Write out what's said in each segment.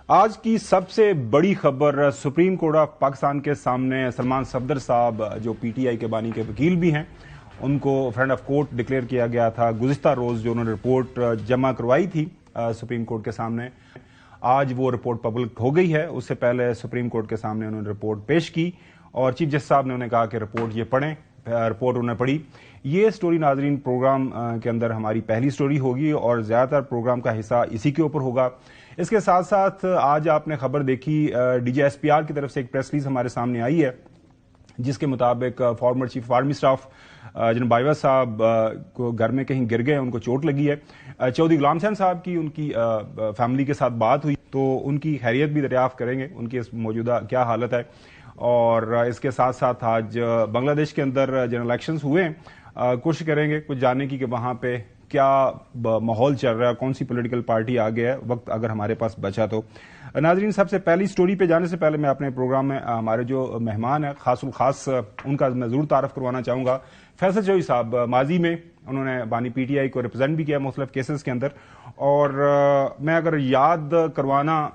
آج کی سب سے بڑی خبر سپریم کورٹ آف پاکستان کے سامنے سلمان صفدر صاحب جو پی ٹی آئی کے بانی کے وکیل بھی ہیں ان کو فرینڈ آف کورٹ ڈکلیئر کیا گیا تھا گزشتہ روز جو انہوں نے رپورٹ جمع کروائی تھی سپریم کورٹ کے سامنے. آج وہ رپورٹ پبلک ہو گئی ہے. اس سے پہلے سپریم کورٹ کے سامنے انہوں نے رپورٹ پیش کی اور چیف جسٹس صاحب نے انہیں کہا کہ رپورٹ یہ پڑھیں. رپورٹ انہوں نے پڑھی. یہ سٹوری ناظرین پروگرام کے اندر ہماری پہلی سٹوری ہوگی اور زیادہ تر پروگرام کا حصہ اسی کے اوپر ہوگا. اس کے ساتھ ساتھ آج آپ نے خبر دیکھی D G S P R کی طرف سے ایک پریس ریلیز ہمارے سامنے آئی ہے جس کے مطابق فارمر چیف آرمی اسٹاف جناب بائیوا صاحب کو گھر میں کہیں گر گئے, ان کو چوٹ لگی ہے. چودھری غلام حسین صاحب کی ان کی فیملی کے ساتھ بات ہوئی تو ان کی خیریت بھی دریافت کریں گے, ان کی موجودہ کیا حالت ہے. اور اس کے ساتھ ساتھ آج بنگلہ دیش کے اندر جنرل الیکشنز ہوئے, کوشش کریں گے کچھ جاننے کی کہ وہاں پہ کیا ماحول چل رہا ہے, کون سی پولیٹیکل پارٹی آگے ہے, وقت اگر ہمارے پاس بچا تو. ناظرین سب سے پہلی سٹوری پہ جانے سے پہلے میں اپنے پروگرام میں ہمارے جو مہمان ہیں خاص الخاص ان کا میں ضرور تعارف کروانا چاہوں گا. فیصل چودھری صاحب ماضی میں انہوں نے بانی پی ٹی آئی کو ریپرزینٹ بھی کیا مختلف کیسز کے اندر, اور میں اگر یاد کروانا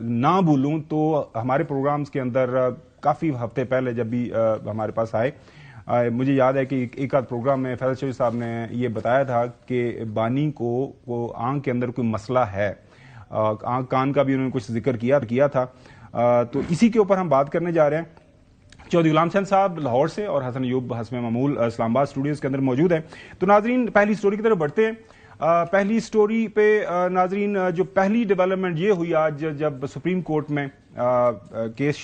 نہ بھولوں تو ہمارے پروگرامز کے اندر کافی ہفتے پہلے جب بھی ہمارے پاس آئے مجھے یاد ہے کہ ایک آدھ پروگرام میں فیصل چودھری صاحب نے یہ بتایا تھا کہ بانی کو آنکھ کے اندر کوئی مسئلہ ہے, آنکھ کان کا بھی انہوں نے کچھ ذکر کیا تھا. تو اسی کے اوپر ہم بات کرنے جا رہے ہیں. چودھری غلام حسین صاحب لاہور سے اور حسن ایوب حسب معمول اسلام آباد اسٹوڈیوز کے اندر موجود ہیں. تو ناظرین پہلی سٹوری کی طرف بڑھتے ہیں. پہلی سٹوری پہ ناظرین جو پہلی ڈیولپمنٹ یہ ہوئی آج جب سپریم کورٹ میں کیس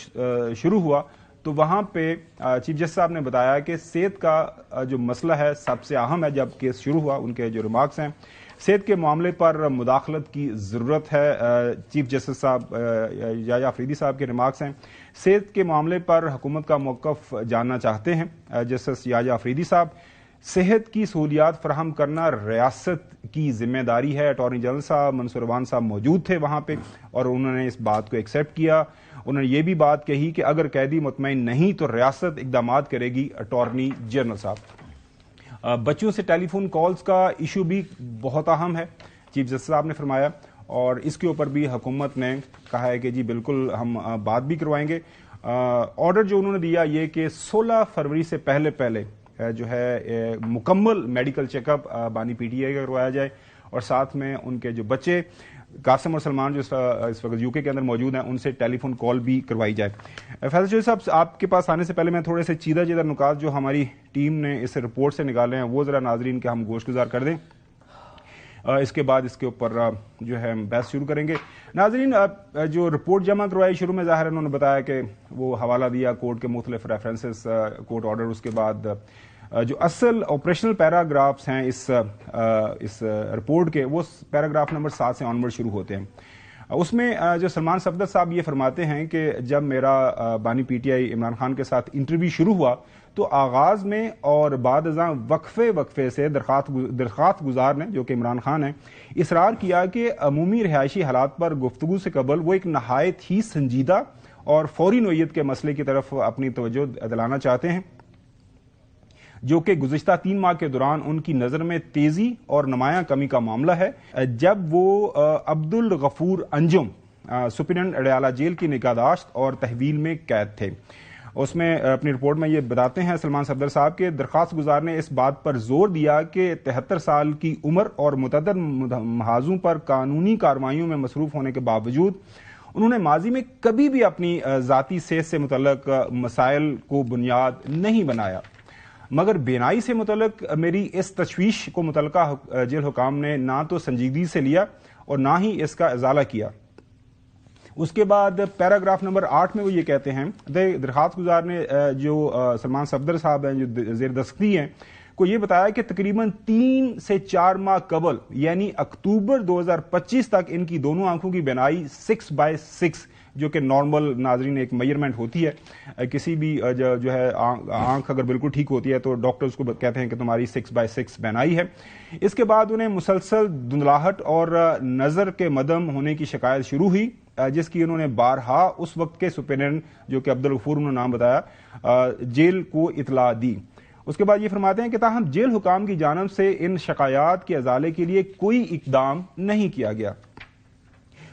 شروع ہوا تو وہاں پہ چیف جسٹس صاحب نے بتایا کہ صحت کا جو مسئلہ ہے سب سے اہم ہے. جب کیس شروع ہوا ان کے جو ریمارکس ہیں صحت کے معاملے پر مداخلت کی ضرورت ہے. چیف جسٹس صاحب یحییٰ آفریدی صاحب کے ریمارکس ہیں. صحت کے معاملے پر حکومت کا موقف جاننا چاہتے ہیں جسٹس یحییٰ آفریدی صاحب. صحت کی سہولیات فراہم کرنا ریاست کی ذمہ داری ہے. اٹارنی جنرل صاحب منصور عوان صاحب موجود تھے وہاں پہ اور انہوں نے اس بات کو ایکسیپٹ کیا. انہوں نے یہ بھی بات کہی کہ اگر قیدی مطمئن نہیں تو ریاست اقدامات کرے گی. اٹارنی جنرل صاحب. بچوں سے ٹیلی فون کالز کا ایشو بھی بہت اہم ہے چیف جسٹس صاحب نے فرمایا, اور اس کے اوپر بھی حکومت نے کہا ہے کہ جی بالکل ہم بات بھی کروائیں گے. آرڈر جو انہوں نے دیا یہ کہ 16 فروری سے پہلے جو ہے مکمل میڈیکل چیک اپ بانی پی ٹی آئی کا کروایا جائے اور ساتھ میں ان کے جو بچے قاسم اور سلمان جو اس وقت یو کے اندر موجود ہیں ان سے ٹیلی فون کال بھی کروائی جائے. فیصل چودھری صاحب آپ کے پاس آنے سے پہلے میں تھوڑے سے چیدہ نکات جو ہماری ٹیم نے اس رپورٹ سے نکالے ہیں وہ ذرا ناظرین کے ہم گوش گزار کر دیں. اس کے بعد اس کے اوپر جو ہے بحث شروع کریں گے. ناظرین جو رپورٹ جمع کروائی شروع میں ظاہر انہوں نے بتایا کہ وہ حوالہ دیا کورٹ کے مختلف ریفرنسز کورٹ آرڈر, اس کے بعد جو اصل آپریشنل پیراگرافز ہیں اس رپورٹ کے وہ پیراگراف نمبر 7 سے آنورڈ شروع ہوتے ہیں. اس میں جو سلمان صفدر صاحب یہ فرماتے ہیں کہ جب میرا بانی P T I Imran Khan کے ساتھ انٹرویو شروع ہوا تو آغاز میں اور بعد ازاں وقفے سے درخواست گزار نے جو کہ عمران خان ہیں اصرار کیا کہ عمومی رہائشی حالات پر گفتگو سے قبل وہ ایک نہایت ہی سنجیدہ اور فوری نوعیت کے مسئلے کی طرف اپنی توجہ دلانا چاہتے ہیں جو کہ گزشتہ 3 ماہ کے دوران ان کی نظر میں تیزی اور نمایاں کمی کا معاملہ ہے جب وہ عبدالغفور انجم سپرنٹینڈنٹ اڈیالہ جیل کی نگہداشت اور تحویل میں قید تھے. اس میں اپنی رپورٹ میں یہ بتاتے ہیں سلمان صفدر صاحب کے درخواست گزار نے اس بات پر زور دیا کہ 73 سال کی عمر اور متعدد محاذوں پر قانونی کارروائیوں میں مصروف ہونے کے باوجود انہوں نے ماضی میں کبھی بھی اپنی ذاتی صحت سے متعلق مسائل کو بنیاد نہیں بنایا, مگر بینائی سے متعلق میری اس تشویش کو متعلقہ جیل حکام نے نہ تو سنجیدگی سے لیا اور نہ ہی اس کا ازالہ کیا. اس کے بعد پیراگراف نمبر 8 میں وہ یہ کہتے ہیں درخواست گزار نے جو سلمان صفدر صاحب ہیں جو زیر دستخطی ہیں کو یہ بتایا کہ تقریباً 3 سے 4 ماہ قبل یعنی اکتوبر 2025 تک ان کی دونوں آنکھوں کی بینائی 6/6 جو کہ نارمل ناظرین ایک میجرمنٹ ہوتی ہے کسی بھی جو ہے آنکھ اگر بالکل ٹھیک ہوتی ہے تو ڈاکٹر اس کو کہتے ہیں کہ تمہاری 6/6 بینائی ہے. اس کے بعد انہیں مسلسل دھندلاہٹ اور نظر کے مدم ہونے کی شکایت شروع ہوئی جس کی انہوں نے بارہا اس وقت کے سپرنٹینڈنٹ جو کہ عبدالغفور انہوں نے نام بتایا جیل کو اطلاع دی. اس کے بعد یہ فرماتے ہیں کہ تاہم جیل حکام کی جانب سے ان شکایات کے ازالے کے لیے کوئی اقدام نہیں کیا گیا.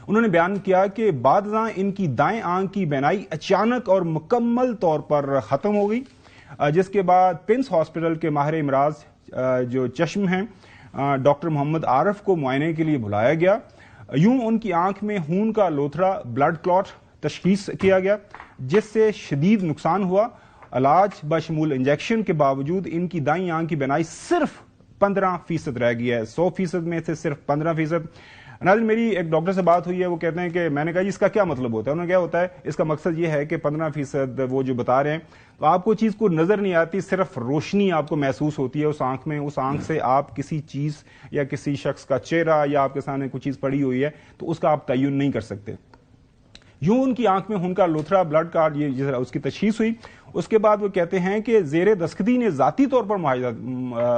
انہوں نے بیان کیا کہ بعد ازاں ان کی دائیں آنکھ کی بینائی اچانک اور مکمل طور پر ختم ہو گئی، جس کے بعد پمس ہاسپٹل کے ماہر امراض جو چشم ہیں ڈاکٹر محمد عارف کو معائنے کے لیے بلایا گیا۔ یوں ان کی آنکھ میں خون کا لوتھڑا بلڈ کلوٹ تشخیص کیا گیا، جس سے شدید نقصان ہوا۔ علاج بشمول انجیکشن کے باوجود ان کی دائیں آنکھ کی بینائی صرف 15% رہ گئی ہے، 100% میں سے صرف 15%۔ ناظرین، میری ایک ڈاکٹر سے بات ہوئی ہے، وہ کہتے ہیں کہ میں نے کہا جی اس کا کیا مطلب ہوتا ہے؟ انہوں نے کیا ہوتا ہے، اس کا مقصد یہ ہے کہ 15% وہ جو بتا رہے ہیں، تو آپ کو چیز کو نظر نہیں آتی، صرف روشنی آپ کو محسوس ہوتی ہے اس آنکھ میں، اس آنکھ سے آپ کسی چیز یا کسی شخص کا چہرہ یا آپ کے سامنے کوئی چیز پڑی ہوئی ہے تو اس کا آپ تعین نہیں کر سکتے۔ یوں ان کی آنکھ میں خون کا لوتھڑا بلڈ کارڈ یہ اس کی تشخیص ہوئی۔ اس کے بعد وہ کہتے ہیں کہ زیر دستگی نے ذاتی طور پر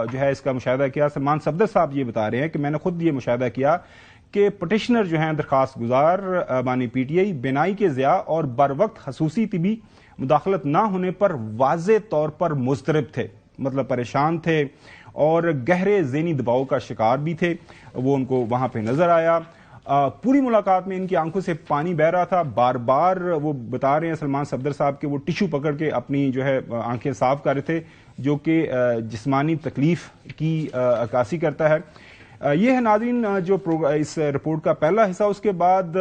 جو ہے اس کا مشاہدہ کیا۔ سلمان صفدر صاحب یہ بتا رہے ہیں کہ میں نے خود یہ مشاہدہ کیا کہ پٹیشنر جو ہیں درخواست گزار بانی پی ٹی آئی بینائی کے ضیاع اور بر وقت خصوصی طبی مداخلت نہ ہونے پر واضح طور پر مضطرب تھے، مطلب پریشان تھے اور گہرے ذہنی دباؤ کا شکار بھی تھے۔ وہ ان کو وہاں پہ نظر آیا۔ پوری ملاقات میں ان کی آنکھوں سے پانی بہ رہا تھا، بار بار وہ بتا رہے ہیں سلمان صفدر صاحب کہ وہ ٹشو پکڑ کے اپنی جو ہے آنکھیں صاف کر رہے تھے، جو کہ جسمانی تکلیف کی عکاسی کرتا ہے۔ یہ ہے ناظرین جو اس رپورٹ کا پہلا حصہ۔ اس کے بعد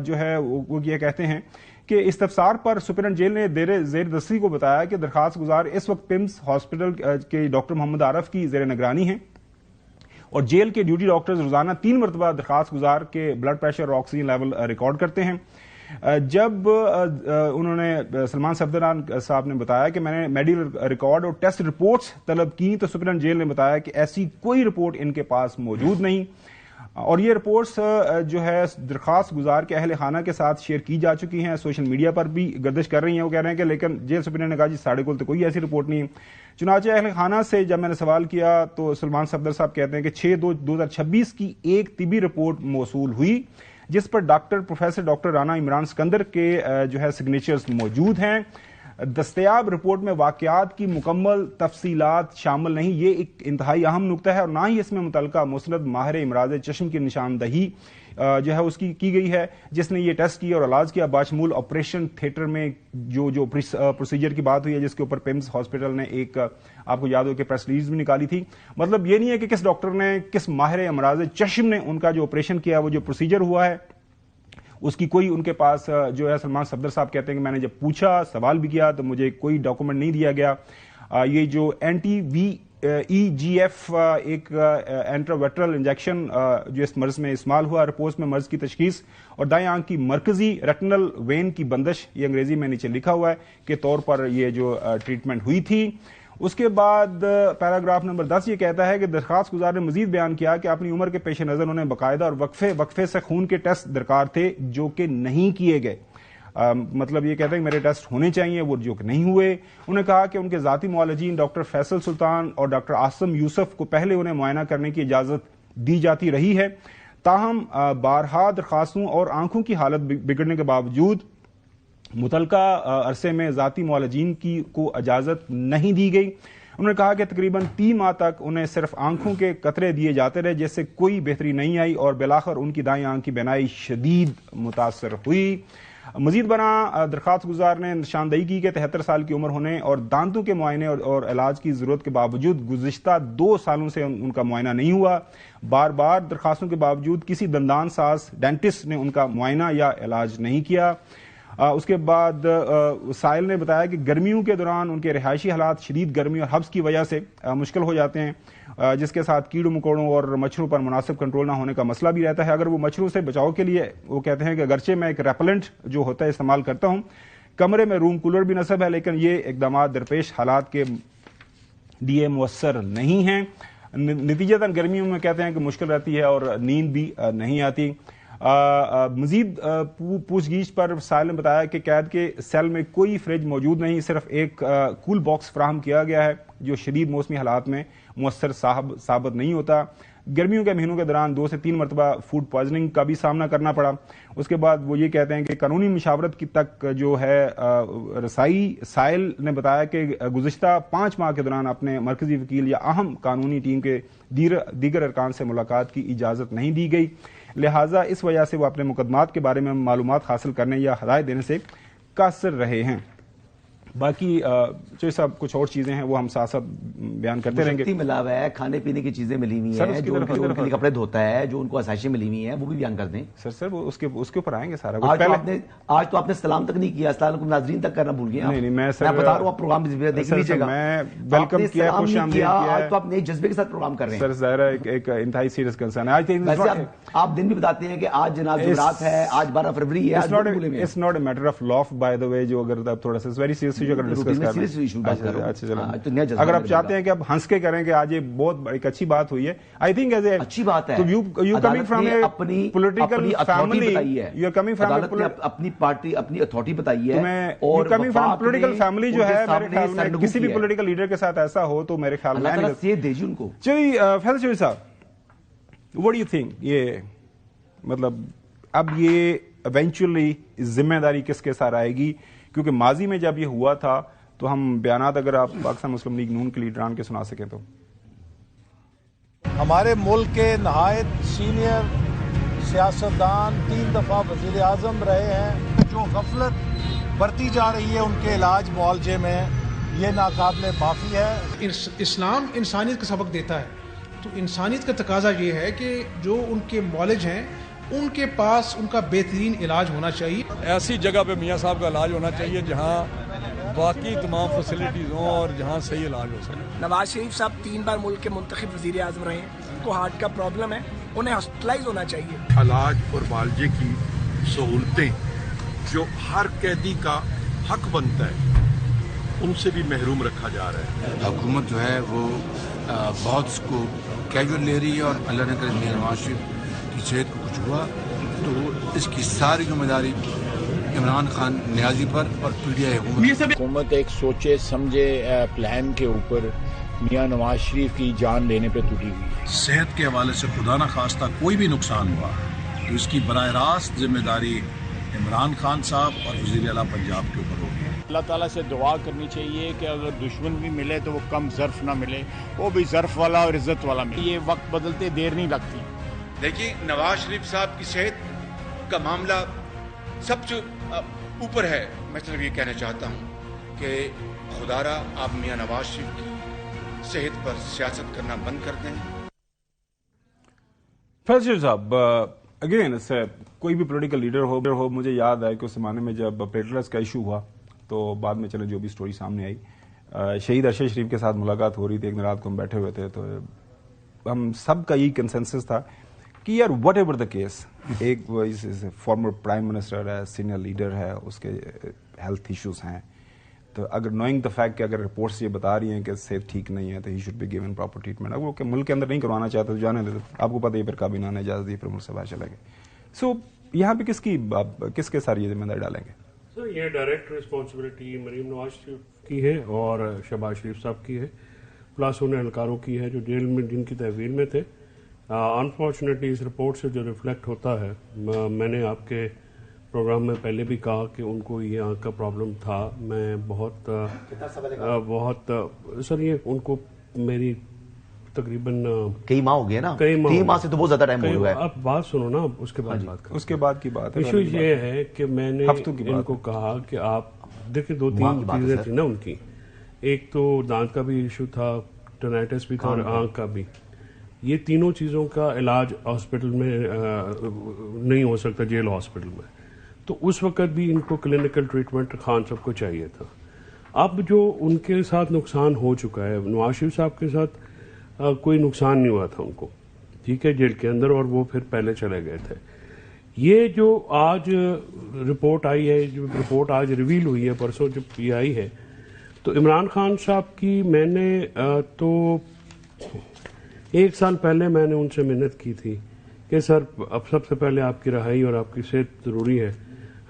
جو ہے وہ یہ کہتے ہیں کہ استفسار پر سپرنٹینڈنٹ جیل نے زیر دستگی کو بتایا کہ درخواست گزار اس وقت پمس ہاسپٹل کے ڈاکٹر محمد عارف کی زیر نگرانی ہیں اور جیل کے ڈیوٹی ڈاکٹرز روزانہ 3 مرتبہ درخواست گزار کے بلڈ پریشر اور آکسیجن لیول ریکارڈ کرتے ہیں۔ جب انہوں نے سلمان صفدر صاحب نے بتایا کہ میں نے میڈیکل ریکارڈ اور ٹیسٹ رپورٹس طلب کی تو سپرنٹینڈنٹ جیل نے بتایا کہ ایسی کوئی رپورٹ ان کے پاس موجود نہیں، اور یہ رپورٹس جو ہے درخواست گزار کے اہل خانہ کے ساتھ شیئر کی جا چکی ہیں، سوشل میڈیا پر بھی گردش کر رہی ہیں۔ وہ کہہ رہے ہیں کہ لیکن جیل سپرنٹینڈنٹ نے کہا جی ساڑھے کو تو کوئی ایسی رپورٹ نہیں ہے۔ چنانچہ اہل خانہ سے جب میں نے سوال کیا تو سلمان صفدر صاحب کہتے ہیں کہ 6/2/2026 کی ایک طبی رپورٹ موصول ہوئی جس پر پروفیسر ڈاکٹر رانا عمران سکندر کے جو ہے سگنیچرز موجود ہیں۔ دستیاب رپورٹ میں واقعات کی مکمل تفصیلات شامل نہیں، یہ ایک انتہائی اہم نقطہ ہے، اور نہ ہی اس میں متعلقہ مسند ماہر امراض چشم کی نشاندہی جو ہے اس کی گئی ہے جس نے یہ ٹیسٹ کیا اور علاج کیا، باشمول آپریشن تھیٹر میں جو پروسیجر کی بات ہوئی ہے جس کے اوپر پمس ہاسپٹل نے ایک آپ کو یاد ہو کہ پریس ریلیز بھی نکالی تھی۔ مطلب یہ نہیں ہے کہ کس ڈاکٹر نے، کس ماہر امراض چشم نے ان کا جو آپریشن کیا، وہ جو پروسیجر ہوا ہے اس کی کوئی ان کے پاس جو ہے سلمان صفدر صاحب کہتے ہیں کہ میں نے جب پوچھا، سوال بھی کیا تو مجھے کوئی ڈاکومنٹ نہیں دیا گیا۔ یہ جو anti-VEGF ایک انٹراویٹرل انجیکشن جو اس مرض میں استعمال ہوا، رپورٹس میں مرض کی تشخیص اور دائیں آنکھ کی مرکزی ریٹنل وین کی بندش، یہ انگریزی میں نیچے لکھا ہوا ہے کے طور پر یہ جو ٹریٹمنٹ ہوئی تھی۔ اس کے بعد پیراگراف نمبر 10 یہ کہتا ہے کہ درخواست گزار نے مزید بیان کیا کہ اپنی عمر کے پیش نظر انہیں باقاعدہ اور وقفے سے خون کے ٹیسٹ درکار تھے جو کہ نہیں کیے گئے۔ مطلب یہ کہتے ہیں کہ میرے ٹیسٹ ہونے چاہیے، وہ جو کہ نہیں ہوئے۔ انہوں نے کہا کہ ان کے ذاتی معالجین ڈاکٹر فیصل سلطان اور ڈاکٹر عاصم یوسف کو پہلے انہیں معائنہ کرنے کی اجازت دی جاتی رہی ہے، تاہم بارہا درخواستوں اور آنکھوں کی حالت بگڑنے کے باوجود متعلقہ عرصے میں ذاتی معالجین کو اجازت نہیں دی گئی۔ انہوں نے کہا کہ تقریباً 3 ماہ تک انہیں صرف آنکھوں کے قطرے دیے جاتے رہے جس سے کوئی بہتری نہیں آئی اور بالآخر ان کی دائیں آنکھ کی بینائی شدید متاثر ہوئی۔ مزید برآں درخواست گزار نے نشاندہی کی کہ 73 سال کی عمر ہونے اور دانتوں کے معائنے اور علاج کی ضرورت کے باوجود گزشتہ 2 سالوں سے ان کا معائنہ نہیں ہوا۔ بار بار درخواستوں کے باوجود کسی دندان ساز ڈینٹسٹ نے ان کا معائنہ یا علاج نہیں کیا۔ اس کے بعد سائل نے بتایا کہ گرمیوں کے دوران ان کے رہائشی حالات شدید گرمی اور حبس کی وجہ سے مشکل ہو جاتے ہیں، جس کے ساتھ کیڑوں مکوڑوں اور مچھروں پر مناسب کنٹرول نہ ہونے کا مسئلہ بھی رہتا ہے۔ اگر وہ مچھروں سے بچاؤ کے لیے وہ کہتے ہیں کہ اگرچہ میں ایک ریپلنٹ جو ہوتا ہے استعمال کرتا ہوں، کمرے میں روم کولر بھی نصب ہے، لیکن یہ اقدامات درپیش حالات کے لیے مؤثر نہیں ہیں۔ نتیجتاً گرمیوں میں کہتے ہیں کہ مشکل رہتی ہے اور نیند بھی نہیں آتی۔ مزید پوچھ گچھ پر سائل نے بتایا کہ قید کے سیل میں کوئی فریج موجود نہیں، صرف ایک کول باکس فراہم کیا گیا ہے جو شدید موسمی حالات میں مؤثر ثابت نہیں ہوتا۔ گرمیوں کے مہینوں کے دوران 2 سے 3 مرتبہ فوڈ پوائزننگ کا بھی سامنا کرنا پڑا۔ اس کے بعد وہ یہ کہتے ہیں کہ قانونی مشاورت کی تک جو ہے رسائی، سائل نے بتایا کہ گزشتہ 5 ماہ کے دوران اپنے مرکزی وکیل یا اہم قانونی ٹیم کے دیگر ارکان سے ملاقات کی اجازت نہیں دی گئی۔ لہٰذا اس وجہ سے وہ اپنے مقدمات کے بارے میں معلومات حاصل کرنے یا ہدایت دینے سے قاصر رہے ہیں. باقی جو صاحب کچھ اور چیزیں ہیں وہ ہم ساتھ ساتھ بیان کرتے رہیں گے. ملا ہوا ہے, کھانے پینے کی چیزیں ملی ہوئی ہیں, جو ان کے لیے کپڑے دھوتا ہے, جو ان کو آسائشیں ملی ہوئی ہیں, وہ بھی بیان کر دیں. سر وہ اس کے اوپر آئیں گے سارا. آج تو آپ نے سلام تک نہیں کیا, السلام علیکم ناظرین تک کرنا بھول گئے. نہیں میں بتا رہا ہوں, آپ پروگرام دیکھ لیجیے گا. میں ویلکم کیا, خوش آمدید کیا. آج تو آپ نئے جذبے کے ساتھ پروگرام کر رہے ہیں. سر ظاہر ایک انتہائی سیریس کنسرن ہے. آپ دن بھی بتاتے ہیں کہ آج جناب جمعرات ہے, آج 12 فروری ہے. It's not a matter of laugh by the way, جو اگر تھوڑا سا ویری سیریس ایشو اگر ڈسکس کریں. اگر آپ چاہتے ہیں کہ اب ہنس کے کریں کہ آج یہ بہت ایک اچھی بات ہوئی ہے, آئی تھنک ایز اے اچھی بات ہے. You coming from a political family, you are coming from اپنی پارٹی, اپنی اتھارٹی بتائی ہے, اور کمنگ فرام پولیٹیکل فیملی جو ہے میرے خیال میں کسی بھی پولیٹیکل لیڈر کے ساتھ ایسا ہو تو میرے خیال میں اللہ تعالیٰ صحت دے جی ان کو. چلیے فیض شفیع صاحب, وٹ ڈو یو تھنک, یہ مطلب اب یہ ایونچولی ذمہ داری کس کے ساتھ آئے گی؟ کیونکہ ماضی میں جب یہ ہوا تھا تو ہم بیانات اگر آپ پاکستان مسلم لیگ نون کے لیڈران کے سنا سکیں تو. ہمارے ملک کے نہایت سینئر سیاستدان 3 دفعہ وزیر اعظم رہے ہیں, جو غفلت برتی جا رہی ہے ان کے علاج معالجے میں, یہ ناقابل معافی ہے. اسلام انسانیت کا سبق دیتا ہے, تو انسانیت کا تقاضا یہ ہے کہ جو ان کے معالج ہیں ان کے پاس ان کا بہترین علاج ہونا چاہیے. ایسی جگہ پہ میاں صاحب کا علاج ہونا چاہیے جہاں باقی تمام فیسلٹیز ہوں اور جہاں صحیح علاج ہو سکے. نواز شریف صاحب 3 بار ملک کے منتخب وزیر اعظم رہے ہیں, ان کو ہارٹ کا پرابلم ہے, انہیں ہاسپٹلائز ہونا چاہیے. علاج اور معالجے کی سہولتیں جو ہر قیدی کا حق بنتا ہے ان سے بھی محروم رکھا جا رہا ہے. حکومت جو ہے وہ بہت اس کو کیجول لے رہی ہے, اور اللہ نے کرے میاں نواز شریف کی صحت کو کچھ ہوا تو اس کی ساری ذمہ داری عمران خان نیازی پر اور پی ٹی آئی حکومت ایک سوچے سمجھے پلان کے اوپر میاں نواز شریف کی جان لینے پہ تلی ہوئی ہے. صحت کے حوالے سے خدا نہ خواستہ کوئی بھی نقصان ہوا تو اس کی براہ راست ذمہ داری عمران خان صاحب اور وزیر اعلیٰ پنجاب کے اوپر ہوگی. اللہ تعالیٰ سے دعا کرنی چاہیے کہ اگر دشمن بھی ملے تو وہ کم ظرف نہ ملے, وہ بھی ظرف والا اور عزت والا ملے. یہ وقت بدلتے دیر نہیں لگتی. دیکھیے نواز شریف صاحب کی صحت کا معاملہ سب سے اوپر ہے. میں صرف یہ کہنا چاہتا ہوں کہ خدا را آپ میاں نواز شریف کی صحت پر سیاست کرنا بند کر دیں. فیض شفیع صاحب, اگین کوئی بھی پولیٹیکل لیڈر ہو, مجھے یاد ہے کہ اس زمانے میں جب پلیٹلیٹس کا ایشو ہوا تو بعد میں چلے جو بھی سٹوری سامنے آئی, شہید ارشد شریف کے ساتھ ملاقات ہو رہی تھی, ایک دن رات کو ہم بیٹھے ہوئے تھے تو ہم سب کا یہی کنسنسس تھا کہ یار وٹ ایور دا کیس, ایک فارمر پرائم منسٹر ہے, سینئر لیڈر ہے, اس کے ہیلتھ ایشوز ہیں, تو اگر نوئنگ دا فیکٹ کہ اگر رپورٹس یہ بتا رہی ہیں کہ صحت ٹھیک نہیں ہے تو he should be given proper treatment. اگر وہ ملک کے اندر نہیں کروانا چاہتے تو جانے دے, آپ کو پتہ ہے پھر کابینہ نے اجازت دی, پھر ملک سے باہر چلے گئے. سو یہاں پہ کس کے ساتھ یہ ذمہ داری ڈالیں گے؟ سر یہ ڈائریکٹ رسپانسبلٹی مریم نواز شریف کی ہے اور شہباز شریف صاحب کی ہے, پلس ان اہلکاروں کی ہے جو جیل میں جن کی تحویل میں تھے. انفارچونیٹلی اس رپورٹ سے جو ریفلیکٹ ہوتا ہے, میں نے آپ کے پروگرام میں پہلے بھی کہا کہ ان کو یہ آنکھ کا پرابلم تھا. میں بہت سر یہ ان کو میری تقریباً کئی ماہ ہو گئے نا, کئی ماہ سے تو بہت زیادہ ٹائم ہو گیا ہے. آپ بات سنو نا, اس کے بعد بات کریں. اس کے بعد کی بات ایشو یہ ہے کہ میں نے ان کو کہا کہ آپ دیکھیں 2-3 چیزیں تھیں نا ان کی. ایک تو دانت کا بھی ایشو تھا, ٹینائٹس بھی تھا, اور آنکھ کا بھی. یہ تینوں چیزوں کا علاج ہاسپٹل میں نہیں ہو سکتا, جیل ہاسپٹل میں. تو اس وقت بھی ان کو کلینکل ٹریٹمنٹ خان صاحب کو چاہیے تھا. اب جو ان کے ساتھ نقصان ہو چکا ہے, نواز شریف صاحب کے ساتھ کوئی نقصان نہیں ہوا تھا ان کو, ٹھیک ہے, جیل کے اندر, اور وہ پھر پہلے چلے گئے تھے. یہ جو آج رپورٹ آئی ہے, جو رپورٹ آج ریویل ہوئی ہے, پرسوں جب یہ آئی ہے, تو عمران خان صاحب کی میں نے تو 1 سال پہلے میں نے ان سے منت کی تھی کہ سر اب سب سے پہلے آپ کی رہائی اور آپ کی صحت ضروری ہے,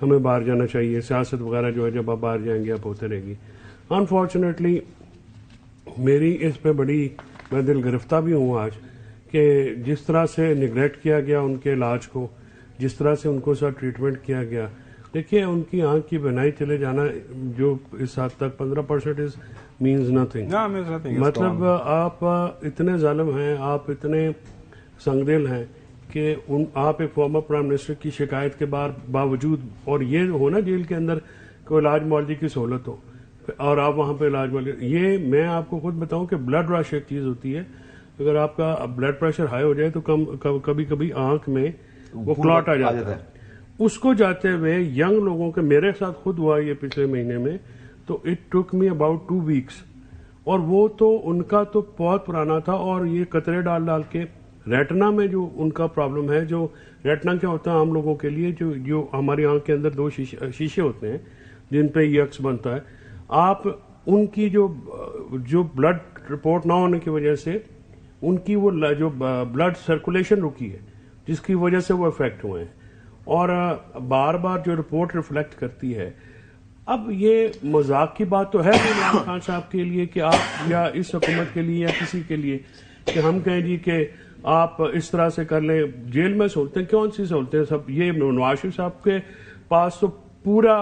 ہمیں باہر جانا چاہیے, سیاست وغیرہ جو ہے جب آپ باہر جائیں گے آپ ہوتے رہے گی. انفارچونیٹلی میری اس پہ بڑی میں دل گرفتہ بھی ہوں آج کہ جس طرح سے نگلیکٹ کیا گیا ان کے علاج کو, جس طرح سے ان کو ساتھ ٹریٹمنٹ کیا گیا. دیکھیے ان کی آنکھ کی بینائی چلے جانا جو اس حد تک 15% مینز نتھنگ. مطلب آپ اتنے ظالم ہیں, آپ اتنے سنگدل ہیں کہ آپ ایک فارمر پرائم منسٹر کی شکایت کے باوجود اور یہ ہونا جیل کے اندر کوئی علاج معالجے کی سہولت ہو اور آپ وہاں پہ علاج معالجے، یہ میں آپ کو خود بتاؤں کہ بلڈ رش ایک چیز ہوتی ہے، اگر آپ کا بلڈ پریشر ہائی ہو جائے تو کبھی کبھی آنکھ میں وہ کلاٹ آ جاتا ہے، اس کو جاتے ہوئے ینگ لوگوں کے، میرے ساتھ خود ہوا یہ پچھلے مہینے میں، تو it took me about 2 weeks، اور وہ تو ان کا تو بہت پرانا تھا، اور یہ قطرے ڈال ڈال کے ریٹنا میں جو ان کا پرابلم ہے، جو ریٹنا کیا ہوتا ہے عام لوگوں کے لیے، جو ہماری آنکھ کے اندر 2 شیشے ہوتے ہیں جن پہ یہ عکس بنتا ہے، آپ ان کی جو بلڈ رپورٹ نہ ہونے کی وجہ سے ان کی وہ جو بلڈ سرکولیشن رکی ہے، جس کی وجہ سے وہ افیکٹ ہوئے ہیں، اور بار بار جو رپورٹ ریفلیکٹ کرتی ہے۔ اب یہ مذاق کی بات تو ہے عمران خان صاحب کے لیے کہ آپ یا اس حکومت کے لیے یا کسی کے لیے کہ ہم کہیں جی کہ آپ اس طرح سے کر لیں، جیل میں سہولتیں کون سی سہولتیں، سب یہ نواز شریف صاحب کے پاس تو پورا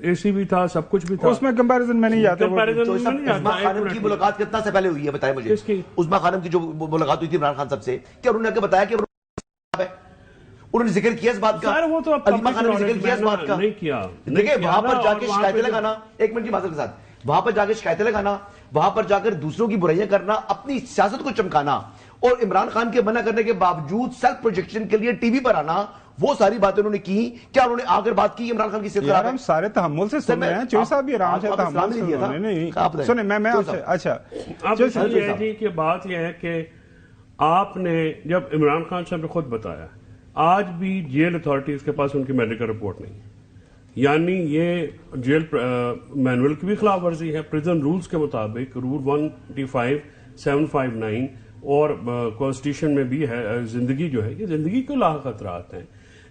اے سی بھی تھا، سب کچھ بھی تھا، اس میں کمپیریزن میں نہیں جاتا۔ عظمیٰ خانم کی ملاقات کتنا سے پہلے ہوئی ہے بتائیں مجھے؟ عظمیٰ خانم کی جو ملاقات ہوئی تھی عمران خان صاحب سے، کیا انہوں نے بتایا کہ انہوں نے ذکر کیا اس بات کا؟ عظمیٰ خانم نے ذکر کیا اس بات کا؟ نہیں کیا۔ دیکھیں وہاں پر جا کے شکایتیں لگانا، ایک منٹ کی معذرت کے ساتھ، وہاں پر جا کے شکایتیں لگانا، وہاں پر جا کر دوسروں کی برائیاں کرنا، اپنی سیاست کو چمکانا، اور عمران خان کے منع کرنے کے باوجود سیلف پروجیکشن کے لیے ٹی وی پر آنا، وہ ساری باتیں انہوں نے کی۔ کیا انہوں نے آ کر بات کی عمران خان کی صحت خراب ہے؟ ہم سارے تحمل سے سن رہے ہیں، چوہی صاحب بھی آرام سے تحمل سے سنیں۔ میں اچھا جی کہ بات یہ ہے کہ آپ نے جب عمران خان صاحب نے خود بتایا، آج بھی جیل اتھارٹیز کے پاس ان کی میڈیکل رپورٹ نہیں، یعنی یہ جیل مینول کی بھی خلاف ورزی ہے، پریزن رولز کے مطابق، رول 125 759 اور کانسٹیٹیوشن میں بھی ہے، زندگی جو ہے یہ زندگی کو لاحق خطرات ہیں۔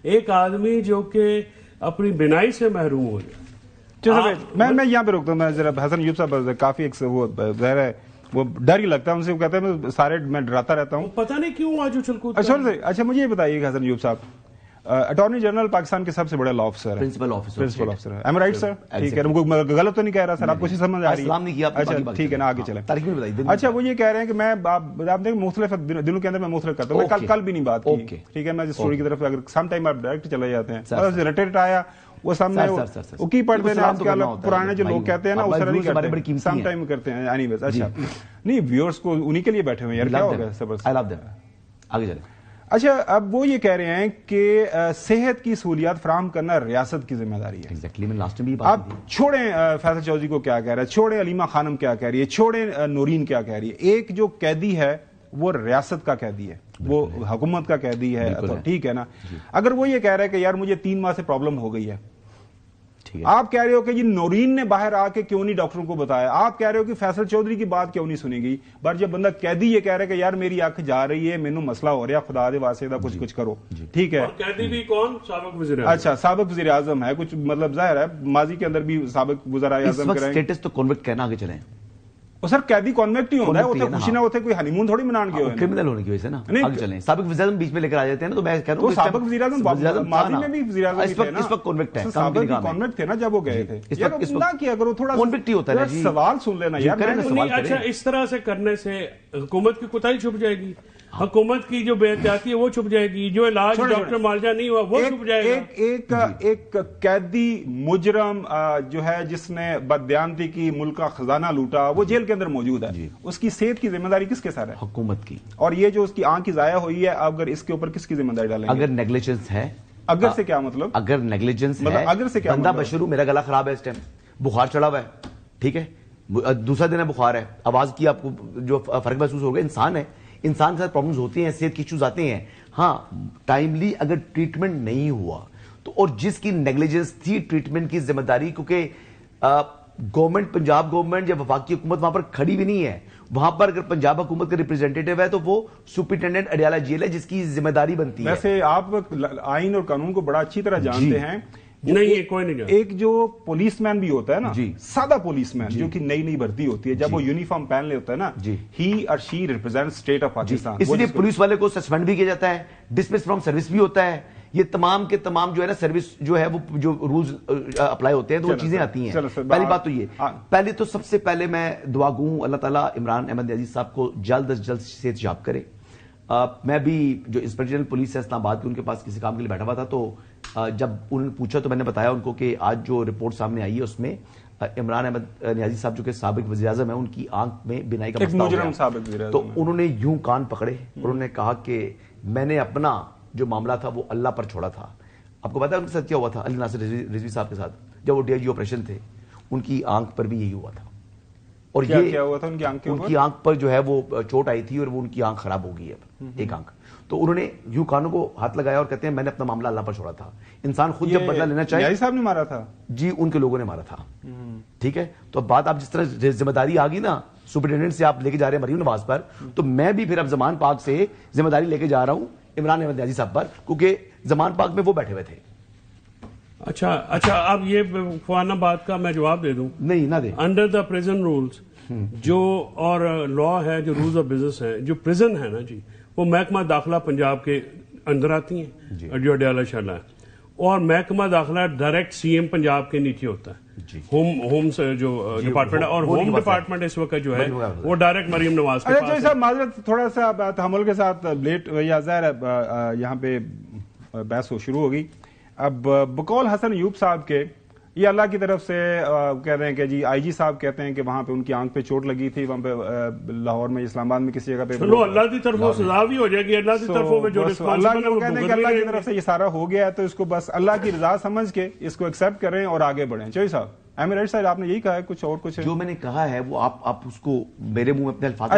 ایک آدمی جو کہ اپنی بینائی سے محروم ہو جائے۔ میں یہاں پہ رکتا ہوں، میں ذرا حسن یوب صاحب کافی ایک وہ ظاہر ہے وہ ڈر ہی لگتا ہے ان سے، وہ کہتے ہیں میں ڈراتا رہتا ہوں، پتہ نہیں کیوں آج اچھل کود۔ اچھا مجھے یہ بتائیے حسن یوب صاحب، اٹارنی جنرل پاکستان کے سب سے بڑے لا آفیسر ہیں، پرنسپل آفیسر ہے، ایم رائٹ سر؟ ٹھیک ہے، غلط تو نہیں کہہ رہا سر، آپ کو سمجھ آ رہی ہے؟ اچھا ٹھیک ہے نا، آگے چلیں۔ اچھا وہ یہ کہہ رہے ہیں کہ میں آپ دیکھیں مختلف دنوں کے اندر میں مختلف کرتا ہوں، میں کل بھی نہیں بات کی، ٹھیک ہے، میں اسٹوری کی طرف اگر سم ٹائم آپ ڈائریکٹ چلے جاتے ہیں، رٹیٹ آیا وہ سامنے وہ کی پڑھتے ہیں، آج کل پرانے جو لوگ کہتے ہیں نا اس طرح نہیں کرتے، سم ٹائم کرتے ہیں، اینی ویز۔ اچھا نہیں، ویورز کو انہی کے لیے بیٹھے ہوئے ہیں یار، کیا ہوگا؟ آگے چلیں۔ اچھا اب وہ یہ کہہ رہے ہیں کہ صحت کی سہولیات فراہم کرنا ریاست کی ذمہ داری ہے۔ آپ چھوڑیں فیصل چودھری کو کیا کہہ رہا ہے، چھوڑیں علیمہ خانم کیا کہہ رہی ہے، چھوڑیں نورین کیا کہہ رہی ہے، ایک جو قیدی ہے وہ ریاست کا قیدی ہے، وہ حکومت کا قیدی ہے، ٹھیک ہے نا۔ اگر وہ یہ کہہ رہا ہے کہ یار مجھے 3 ماہ سے پرابلم ہو گئی ہے، آپ کہہ رہے ہو کہ جی نورین نے باہر آ کے کیوں نہیں ڈاکٹروں کو بتایا، آپ کہہ رہے ہو کہ فیصل چودھری کی بات کیوں نہیں سنی گئی، بٹ جب بندہ قیدی یہ کہہ رہا ہے کہ یار میری آنکھ جا رہی ہے، مینوں مسئلہ ہو رہا ہے، خدا دے واسطے کچھ کرو، ٹھیک ہے۔ قیدی بھی کون؟ سابق وزیر اعظم۔ اچھا سابق وزیر اعظم ہے، کچھ مطلب ظاہر ہے ماضی کے اندر بھی سابق وزراء اعظم کریں، اسٹیٹس تو کنورٹ کہنا، آگے چلیں۔ سر قیدی کنویکٹ ہی ہوتا ہے، ہوتے خوشی نہ ہوتے، کوئی ہنی مون تھوڑی منان کے ہوئے، کرمنل ہونے کی وجہ سے نا۔ آگے چلیں، سابق وزیر اعظم بیچ میں لے کر آ جاتے ہیں نا، تو میں کہہ رہا ہوں سابق وزیر اعظم ماضی میں بھی وزیر اعظم تھے نا، اس وقت کنویکٹ ہے، سابق کنویکٹ تھے نا جب وہ گئے تھے، نہ کیا کرو تھوڑا کنویکٹ ہی ہوتا ہے جی، سوال سن لینا یار۔ اچھا اس طرح سے کرنے سے حکومت کی کوتاہی چھپ جائے گی، حکومت کی جو بے احتیاطی ہے وہ چھپ جائے گی، جو علاج ڈاکٹر معالجہ نہیں ہوا وہ چھپ جائے گا۔ ایک قیدی مجرم جو ہے جس نے بددیانتی کی، ملک کا خزانہ لوٹا، وہ جیل کے اندر موجود ہے، اس کی صحت کی ذمہ داری کس کے ساتھ ہے؟ حکومت کی۔ اور یہ جو اس کی آنکھ کی ضائع ہوئی ہے، اگر اس کے اوپر کس کی ذمہ داری ڈالیں گے؟ اگر نیگلیجنس ہے، اگر سے کیا مطلب؟ اگر نیگلیجنس ہے، اگر سے کیا بندہ بشرو، میرا گلا خراب ہے اس ٹائم، بخار چڑھا ہوا ہے، ٹھیک ہے، دوسرا دن ہے بخار ہے، آواز کی آپ کو جو فرق محسوس ہوگا، انسان ہے، انسان کے ساتھ پرابلمز ہوتی ہیں، صحت کی ایشوز آتے ہیں، ہاں ٹائملی اگر ٹریٹمنٹ نہیں ہوا تو، اور جس کی نیگلیجنس تھی ٹریٹمنٹ کی ذمہ داری، کیونکہ گورنمنٹ، پنجاب گورنمنٹ یا وفاقی حکومت وہاں پر کھڑی بھی نہیں ہے، وہاں پر اگر پنجاب حکومت کا ریپرزینٹیٹیو ہے تو وہ سپرنٹینڈنٹ اڈیالہ جیل ہے جس کی ذمہ داری بنتی ہے۔ ویسے آپ آئین اور قانون کو بڑا اچھی طرح جانتے ہیں، نہیں کوئی نہیں جانتا۔ ایک جو پولیس مین بھی ہوتا ہے نا، سادہ پولیس مین جو کہ نئی بھرتی ہوتی ہے، جب وہ یونیفارم پہن لے ہوتا ہے نا، ہی اور شی ریپرزینٹ اسٹیٹ آف پاکستان، اس لیے پولیس والے کو سسپینڈ بھی کیا جاتا ہے، ڈسمس فرام سروس بھی ہوتا ہے، یہ تمام کے تمام جو ہے نا سروس جو ہے وہ جو رولز اپلائی ہوتے ہیں تو وہ چیزیں آتی ہیں۔ پہلی بات تو یہ، پہلے تو سب سے پہلے میں دعا گوں اللہ تعالیٰ عمران احمد عزیز صاحب کو جلد از جلد صحت یاب کرے، میں بھی جو انسپیکٹر جنرل پولیس ہے اسلام آباد کے ان کے پاس کسی کام کے لیے بیٹھا ہوا تھا, تو جب انہوں نے پوچھا تو میں نے بتایا ان کو کہ آج جو رپورٹ سامنے آئی ہے اس میں عمران احمد نیازی صاحب جو کہ سابق وزیر اعظم ہیں, ان کی آنکھ میں بینائی کا مسئلہ ہو گیا. تو انہوں نے یوں کان پکڑے اور انہوں نے کہا کہ میں نے اپنا جو معاملہ تھا وہ اللہ پر چھوڑا تھا. آپ کو پتا ہے ان کے ساتھ کیا ہوا تھا؟ علی ناصر رضوی صاحب کے ساتھ جب وہ DIG آپریشن تھے ان کی آنکھ پر بھی یہی ہوا تھا. اور کیا ہوا تھا ان کی آنکھ پر جو ہے وہ چوٹ آئی تھی اور وہ ان کی آنکھ خراب ہو گئی ہے, ایک آنکھ. تو انہوں نے یوں کانوں کو ہاتھ لگایا اور کہتے ہیں میں نے اپنا معاملہ اللہ پر چھوڑا تھا. انسان خود جب بدلہ لینا چاہے. صاحب نے مارا تھا جی, ان کے لوگوں نے مارا تھا. ٹھیک ہے, تو اب بات آپ جس طرح ذمہ داری آ گئی نا سپرنٹینڈنٹ سے آپ لے کے جا رہے ہیں مریم نواز پر, تو میں بھی پھر اب زمان پاک سے ذمہ داری لے کے جا رہا ہوں عمران احمد نیازی صاحب پر, کیونکہ زمان پاک میں وہ بیٹھے ہوئے تھے. اچھا اب یہ فوراً بات کا میں جواب دے دوں. نہیں نہ دیں. انڈر دا پریزن رولز جو اور لا ہے, جو رولز آف بزنس ہے, جو پریزن ہے نا جی, وہ محکمہ داخلہ پنجاب کے اندر آتی ہیں جو اڈیالہ شالہ ہے, اور محکمہ داخلہ ڈائریکٹ CM پنجاب کے نیچے ہوتا ہے. ہوم سے جو ڈپارٹمنٹ, اور ہوم ڈپارٹمنٹ اس وقت جو ہے وہ ڈائریکٹ مریم نواز کے پاس. صاحب معذرت تھوڑا سا تحمل کے ساتھ لیٹ یا ظاہر ہے یہاں پہ بحث شروع ہوگی. اب بقول حسن ایوب صاحب کے یہ اللہ کی طرف سے کہہ رہے ہیں کہ جی IG صاحب کہتے ہیں کہ وہاں پہ ان کی آنکھ پہ چوٹ لگی تھی, وہاں پہ لاہور میں اسلام آباد میں کسی جگہ پہ. چلو اللہ کی طرف سزا بھی ہو جائے گی, اللہ کی طرف جو اللہ کہ اللہ کی طرف سے یہ سارا ہو گیا ہے, تو اس کو بس اللہ کی رضا سمجھ کے اس کو ایکسپٹ کریں اور آگے بڑھیں. چوہی صاحب احمد رائٹ صاحب آپ نے یہی کہا ہے, کچھ اور کچھ جو میں نے کہا ہے وہ آپ اس کو میرے منہ میں اپنے الفاظ.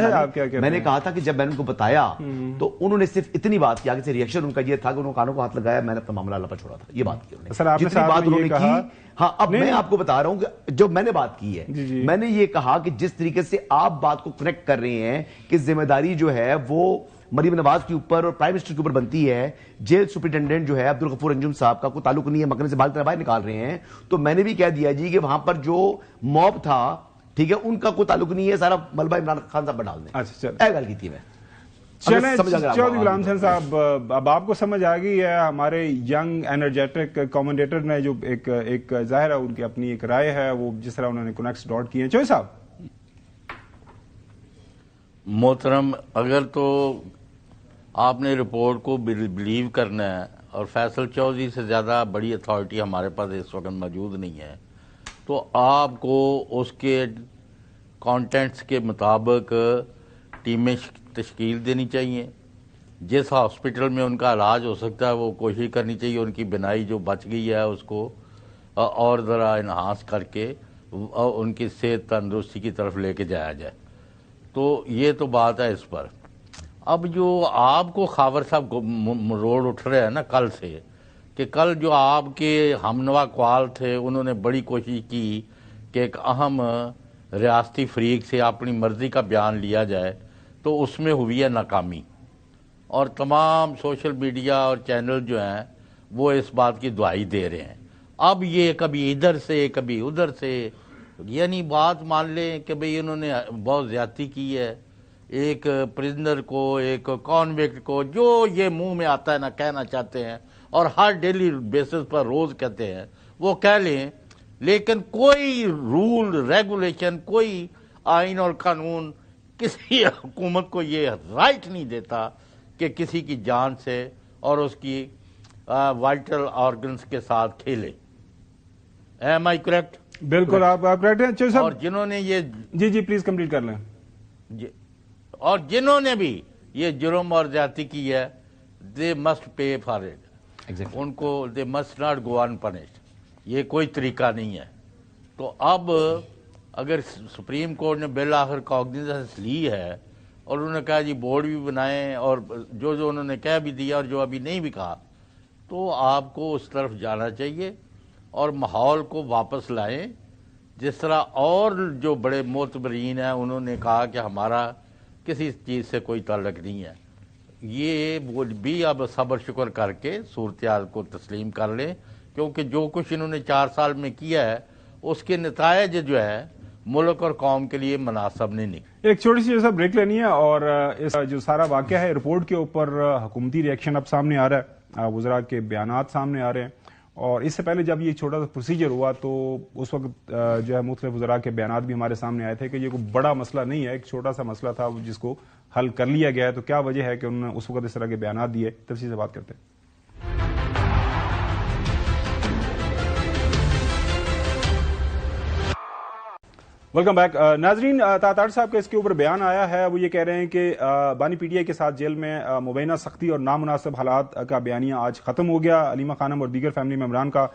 میں نے کہا تھا کہ جب میں نے ان کو بتایا تو انہوں نے صرف اتنی بات کی, آگے سے ریئیکشن ان کا یہ تھا کہ انہوں نے کانوں کو ہاتھ لگایا, میں نے اپنا معاملہ اللہ پر چھوڑا تھا, یہ بات کی انہوں نے, جتنی بات انہوں نے کی. ہاں اب میں آپ کو بتا رہا ہوں کہ جو میں نے بات کی ہے, میں نے یہ کہا کہ جس طریقے سے آپ بات کو کنیکٹ کر رہے ہیں کہ ذمہ داری جو ہے وہ مریم نواز کے اوپر اور پرائم منسٹر کے اوپر بنتی ہے, جیل سپرنٹینڈنٹ جو ہے عبدالغفور انجم صاحب کا کوئی تعلق نہیں ہے, مکنے سے باہر نکال رہے ہیں, تو میں نے بھی کہہ دیا جی کہ وہاں پر جو موب تھا ٹھیک ہے ان کا کوئی تعلق نہیں ہے, سارا ملبہ عمران خان صاحب پر ڈال دیں. اچھا گل کی تھی میں. چودھری غلام حسین صاحب اب آپ کو سمجھ آ گئی ہے, ہمارے ینگ انرجیٹک کامنٹیٹر نے جو ایک ظاہر ہے ان کی اپنی ایک رائے ہے, وہ جس طرح انہوں نے کنیکٹس ڈاٹ کی ہیں. چوہی صاحب محترم, اگر تو آپ نے رپورٹ کو بلیو کرنا ہے اور فیصل چودھری سے زیادہ بڑی اتھارٹی ہمارے پاس اس وقت موجود نہیں ہے, تو آپ کو اس کے کانٹینٹس کے مطابق ٹیمیں تشکیل دینی چاہیے. جس ہاسپٹل میں ان کا علاج ہو سکتا ہے وہ کوشش کرنی چاہیے ان کی بینائی جو بچ گئی ہے اس کو اور ذرا انہانس کر کے ان کی صحت تندرستی کی طرف لے کے جایا جائے. تو یہ تو بات ہے اس پر. اب جو آپ کو خاور صاحب روڈ اٹھ رہے ہیں نا کل سے, کہ کل جو آپ کے ہمنوا اقوال تھے انہوں نے بڑی کوشش کی کہ ایک اہم ریاستی فریق سے اپنی مرضی کا بیان لیا جائے, تو اس میں ہوئی ہے ناکامی. اور تمام سوشل میڈیا اور چینل جو ہیں وہ اس بات کی دعائی دے رہے ہیں. اب یہ کبھی ادھر سے کبھی ادھر سے, یعنی بات مان لیں کہ بھئی انہوں نے بہت زیادتی کی ہے. ایک پرزنر کو, ایک کانویکٹ کو, جو یہ منہ میں آتا ہے نا کہنا چاہتے ہیں اور ہر ڈیلی بیسس پر روز کہتے ہیں وہ کہہ لیں, لیکن کوئی رول ریگولیشن, کوئی آئین اور قانون کسی حکومت کو یہ رائٹ نہیں دیتا کہ کسی کی جان سے اور اس کی وائٹل آرگنز کے ساتھ کھیلے. Am I correct? بالکل آپ کریکٹ ہیں. اور جنہوں نے یہ جی پلیز کمپلیٹ کر لیں. اور جنہوں نے بھی یہ جرم اور زیادتی کی ہے they must pay for it. ان کو they must not go unpunished. یہ کوئی طریقہ نہیں ہے. تو اب اگر سپریم کورٹ نے بالآخر کاگنیزنس لی ہے اور انہوں نے کہا جی بورڈ بھی بنائیں اور جو انہوں نے کہہ بھی دیا اور جو ابھی نہیں بھی کہا, تو آپ کو اس طرف جانا چاہیے اور ماحول کو واپس لائیں. جس طرح اور جو بڑے معتبرین ہیں انہوں نے کہا کہ ہمارا کسی چیز سے کوئی تعلق نہیں ہے, یہ وہ بھی اب صبر شکر کر کے صورتحال کو تسلیم کر لیں, کیونکہ جو کچھ انہوں نے 4 سال میں کیا ہے اس کے نتائج جو ہے ملک اور قوم کے لیے مناسب نہیں. ایک چھوٹی سی جیسا بریک لینی ہے, اور اس جو سارا واقعہ ہے رپورٹ کے اوپر حکومتی ریئیکشن اب سامنے آ رہا ہے, وزراء کے بیانات سامنے آ رہے ہیں, اور اس سے پہلے جب یہ چھوٹا سا پروسیجر ہوا تو اس وقت جو ہے مختلف وزراء کے بیانات بھی ہمارے سامنے آئے تھے کہ یہ کوئی بڑا مسئلہ نہیں ہے, ایک چھوٹا سا مسئلہ تھا جس کو حل کر لیا گیا ہے. تو کیا وجہ ہے کہ انہوں نے اس وقت اس طرح کے بیانات دیے؟ تفصیل سے بات کرتے ہیں. Welcome back. ناظرین, تاطاڑ صاحب کا اس کے اوپر بیان آیا ہے. وہ یہ کہہ رہے ہیں کہ بانی پی ٹی آئی کے ساتھ جیل میں مبینہ سختی اور نامناسب حالات کا بیانیہ آج ختم ہو گیا. علیمہ خانم اور دیگر فیملی ممبران کا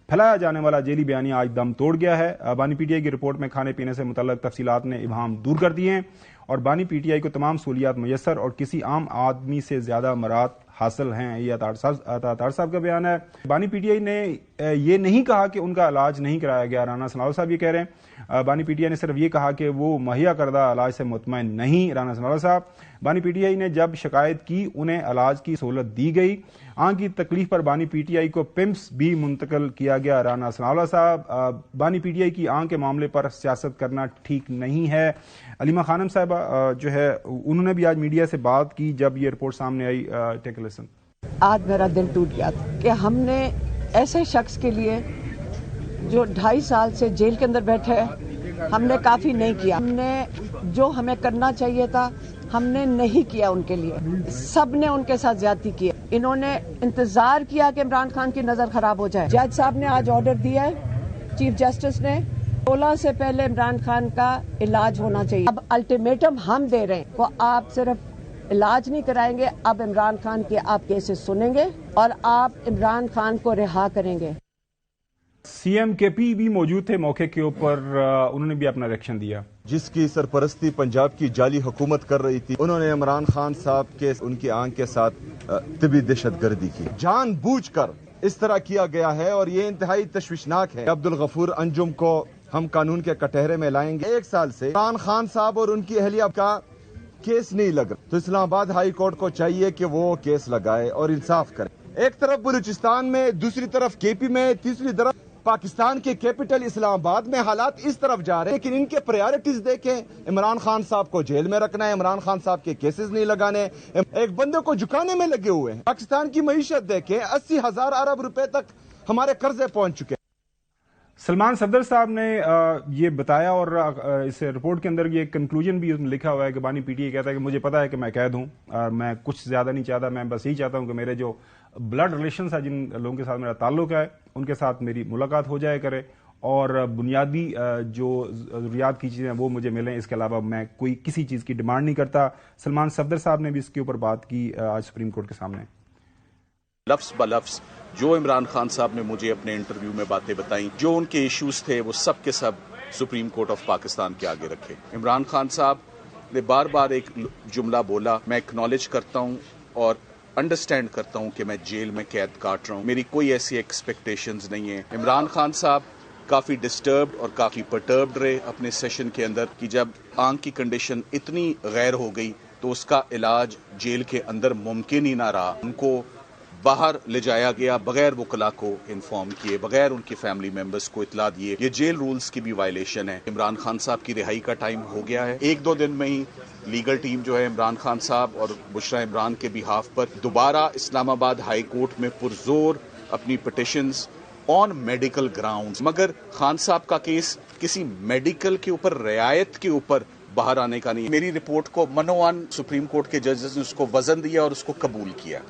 پھیلایا جانے والا جیلی بیانیہ آج دم توڑ گیا ہے. بانی پی ٹی آئی کی رپورٹ میں کھانے پینے سے متعلق تفصیلات نے ابہام دور کر دیے ہیں اور بانی پی ٹی آئی کو تمام سہولیات میسر اور کسی عام آدمی سے زیادہ مراعات حاصل ہیں. یہ تاطاڑ صاحب کا بیان ہے. بانی پی ٹی آئی نے یہ نہیں کہا کہ ان کا علاج نہیں کرایا گیا. رانا سناولا صاحب یہ کہہ رہے ہیں بانی پی ٹی آئی نے صرف یہ کہا کہ وہ مہیا کردہ علاج سے مطمئن نہیں. رانا سناولا صاحب, بانی پی ٹی آئی نے جب شکایت کی انہیں علاج کی سہولت دی گئی. آنکھ کی تکلیف پر بانی پی ٹی آئی کو پمپس بھی منتقل کیا گیا. رانا سناولا صاحب, بانی پی ٹی آئی کی آنکھ کے معاملے پر سیاست کرنا ٹھیک نہیں ہے. علیمہ خانم صاحبہ جو ہے انہوں نے بھی آج میڈیا سے بات کی جب یہ رپورٹ سامنے آئی. ٹیک اے لسن. آج میرا دل ٹوٹ گیا کہ ہم نے ایسے شخص کے لیے جو 2.5 سال سے جیل کے اندر بیٹھے ہم نے کافی نہیں کیا. ہم نے جو ہمیں کرنا چاہیے تھا ہم نے نہیں کیا. ان کے لیے سب نے ان کے ساتھ زیادتی کی. انہوں نے انتظار کیا کہ عمران خان کی نظر خراب ہو جائے. جج صاحب نے آج آرڈر دیا ہے چیف جسٹس نے 16 سے پہلے عمران خان کا علاج ہونا چاہیے. اب الٹیمیٹم ہم دے رہے ہیں وہ آپ صرف علاج نہیں کرائیں گے, اب عمران خان کے آپ کیسز سنیں گے اور آپ عمران خان کو رہا کریں گے. سی ایم کے پی بھی موجود تھے موقع کے اوپر, انہوں نے بھی اپنا ریئیکشن دیا. جس کی سرپرستی پنجاب کی جعلی حکومت کر رہی تھی, انہوں نے عمران خان صاحب کے ان کی آنکھ کے ساتھ طبی دہشت گردی کی. جان بوجھ کر اس طرح کیا گیا ہے اور یہ انتہائی تشویشناک ہے. عبدالغفور انجم کو ہم قانون کے کٹہرے میں لائیں گے. 1 سال سے عمران خان صاحب اور ان کی اہلیہ کا کیس نہیں لگ رہا, تو اسلام آباد ہائی کورٹ کو چاہیے کہ وہ کیس لگائے اور انصاف کرے. ایک طرف بلوچستان میں, دوسری طرف کے پی میں, تیسری طرف پاکستان کے کیپٹل اسلام آباد میں حالات اس طرف جا رہے ہیں. لیکن ان کے پریارٹیز دیکھیں, عمران خان صاحب کو جیل میں رکھنا ہے, عمران خان صاحب کے کیسز نہیں لگانے, ایک بندے کو جھکانے میں لگے ہوئے ہیں. پاکستان کی معیشت دیکھیں, 80,000 ارب روپے تک ہمارے قرضے پہنچ چکے ہیں. سلمان صفدر صاحب نے یہ بتایا اور اس رپورٹ کے اندر یہ کنکلوژن بھی لکھا ہوا ہے کہ بانی پی ٹی آئی کہتا ہے کہ مجھے پتا ہے کہ میں قید ہوں, میں کچھ زیادہ نہیں چاہتا, میں بس یہی چاہتا ہوں کہ میرے جو بلڈ ریلیشنز ہیں, جن لوگوں کے ساتھ میرا تعلق ہے, ان کے ساتھ میری ملاقات ہو جائے کرے اور بنیادی جو ضروریات کی چیزیں وہ مجھے ملیں. اس کے علاوہ میں کوئی کسی چیز کی ڈیمانڈ نہیں کرتا. سلمان صفدر صاحب نے بھی اس کے اوپر بات کی آج سپریم کورٹ کے سامنے. لفظ بلفظ جو عمران خان صاحب نے مجھے اپنے انٹرویو میں باتیں بتائیں, جو ان کے ایشوز تھے, وہ سب کے سب سپریم کورٹ آف پاکستان کے آگے رکھے. عمران خان صاحب نے بار بار ایک جملہ بولا, میں اکنالج کرتا ہوں اور انڈرسٹینڈ کرتا ہوں کہ میں جیل میں قید کاٹ رہا ہوں, میری کوئی ایسی ایکسپیکٹیشنز نہیں ہیں. عمران خان صاحب کافی ڈسٹربڈ اور کافی پرٹربڈ رہے اپنے سیشن کے اندر کہ جب آنکھ کی کنڈیشن اتنی غیر ہو گئی تو اس کا علاج جیل کے اندر ممکن ہی نہ رہا. ان کو باہر لے جایا گیا بغیر وکلا کو انفارم کیے, بغیر ان کی فیملی ممبرز کو اطلاع دیے. یہ جیل رولز کی بھی وائلیشن ہے. عمران خان صاحب کی رہائی کا ٹائم ہو گیا ہے. 1-2 دن میں ہی لیگل ٹیم جو ہے عمران خان صاحب اور بشرا عمران کے بہاف پر دوبارہ اسلام آباد ہائی کورٹ میں پرزور اپنی پٹیشنز آن میڈیکل گراؤنڈز. مگر خان صاحب کا کیس کسی میڈیکل کے اوپر رعایت کے اوپر باہر آنے کا نہیں. میری رپورٹ کو منوان سپریم کورٹ کے ججز نے اس کو وزن دیا اور اس کو قبول کیا.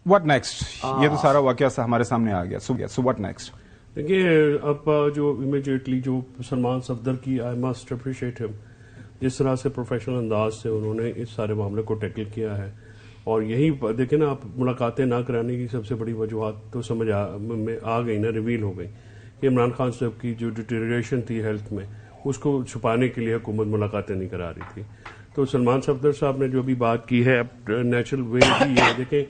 What next? یہ تو سارا واقعہ ہمارے سامنے آ گیا. So what next? دیکھیے اب جو امیڈیٹلی جو سلمان صفدر کی آئی مسٹ اپریشیٹ ہم, جس طرح سے پروفیشنل انداز سے انہوں نے اس سارے معاملے کو ٹیکل کیا ہے. اور یہی دیکھیں نا, آپ ملاقاتیں نہ کرانے کی سب سے بڑی وجوہات تو سمجھ میں آ گئی نا, ریویل ہو گئی کہ عمران خان صاحب کی جو ڈیٹیریشن تھی ہیلتھ میں, اس کو چھپانے کے لیے حکومت ملاقاتیں نہیں کرا رہی تھی. تو سلمان صفدر صاحب نے جو بھی بات کی ہے نیچرل وے کی ہے. دیکھیں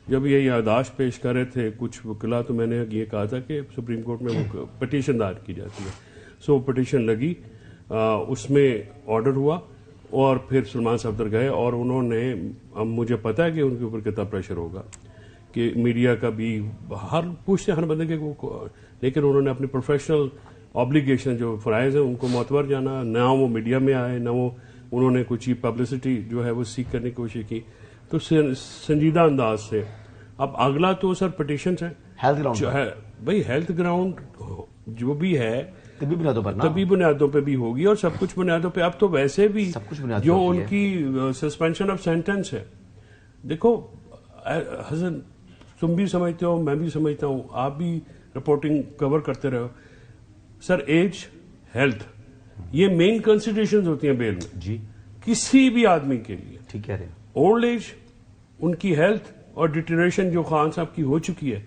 جب یہ یادداشت پیش کر رہے تھے کچھ وکلا, تو میں نے یہ کہا تھا کہ سپریم کورٹ میں پٹیشن دائر کی جاتی ہے. سو پٹیشن لگی, اس میں آرڈر ہوا اور پھر سلمان صفدر گئے اور انہوں نے, مجھے پتا ہے کہ ان کے اوپر کتنا پریشر ہوگا کہ میڈیا کا بھی پوچھتے ہر بندے کے, لیکن انہوں نے اپنی پروفیشنل آبلیگیشن جو فرائض ہیں ان کو معتبر جانا. نہ وہ میڈیا میں آئے, نہ وہ انہوں نے کوئی چیپ پبلسٹی جو ہے وہ سیکھ کرنے کی کوشش کی. تو سنجیدہ انداز سے اب اگلا تو سر پٹیشنز ہیں جو ہے بھائی, ہیلتھ گراؤنڈ جو بھی ہے طبی بنیادوں پہ بھی ہوگی اور سب کچھ بنیادوں پہ. اب تو ویسے بھی جو ان کی سسپینشن آف سینٹنس ہے, دیکھو حسن تم بھی سمجھتے ہو, میں بھی سمجھتا ہوں, آپ بھی رپورٹنگ کور کرتے رہو سر, ایج, ہیلتھ, یہ مین کنسیڈریشنز ہوتی ہیں بیل میں جی کسی بھی آدمی کے لیے. ٹھیک کہہ رہے ہیں. اولڈ ایج, ان کی ہیلتھ اور ڈیٹریشن جو خان صاحب کی ہو چکی ہے,